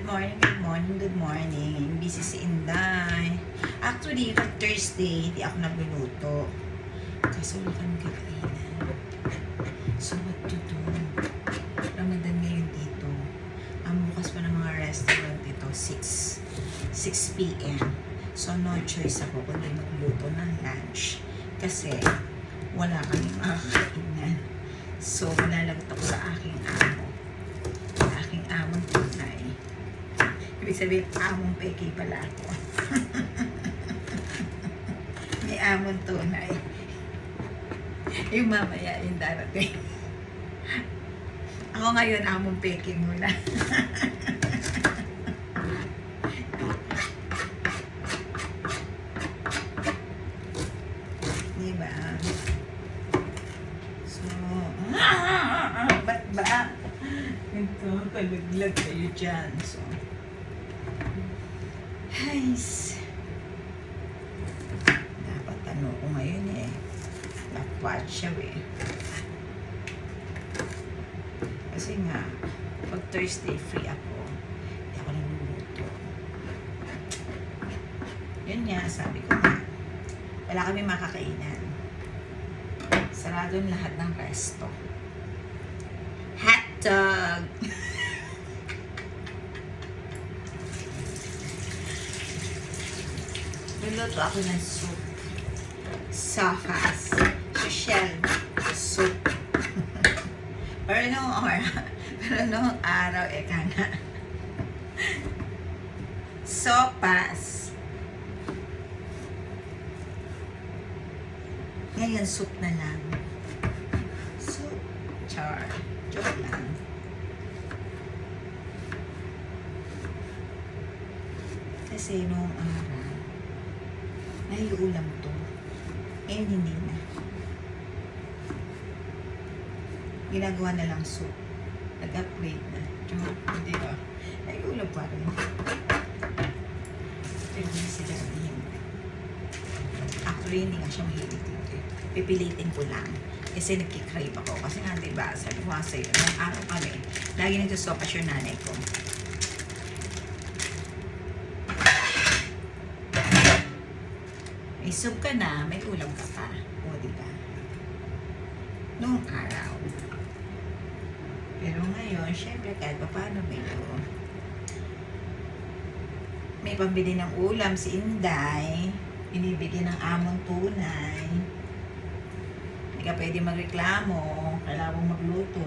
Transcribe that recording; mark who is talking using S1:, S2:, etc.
S1: morning, good morning, good morning. Busy si Inday. Actually, pag Thursday, hindi ako nagluluto. Kasi wala kami kainan. So, what to do? Ramadan ngayon dito. Ang bukas pa ng mga restaurant dito, 6 p.m. So, no choice ako kundi magluto ng lunch. Kasi, wala kaming makakainan. So, nalagto ko sa aking amo. Aking among tunay. Ibig sabihin, among peke pala ako. May among tunay. Yung mamaya, yung darating. Ako ngayon, among peke muna. Diba? So, ba't ba? Ito, kalaglag kayo dyan. So, guys, dapat ano ko ngayon eh. Lapwat siya eh. Kasi nga, pag Thursday free ako, hindi ako nagluluto. Yun nga, sabi ko nga, wala kami makakainan. Sarado lahat ng resto. Hotdog! Niluto ako ng soup. Sopas. Social soup. Pero noong araw, eka nga. Sopas. Ngayon, soup na lang. Soup. Char. Joke lang. Kasi noong araw, naiulam to. Eh, hindi na. Ginagawa na lang soup. Nag-upgrade na. Hindi ba? Naiulam pa rin. Pero hindi sila hindi. Actually, hindi nga siya mahilig dito. Pipilitin ko lang. Kasi nagkikrave ako. Kasi nga, diba, sabi ko nga sa'yo, nung araw kami, lagi nagsasopas yung nanay ko. May soup ka na, may ulam ka pa. O, diba? Noong araw. Pero ngayon, syempre, kahit pa paano may pambili ng ulam si Inday, binibigyan ng among tunay. Hindi ka pwede magreklamo, kailangan mong magluto.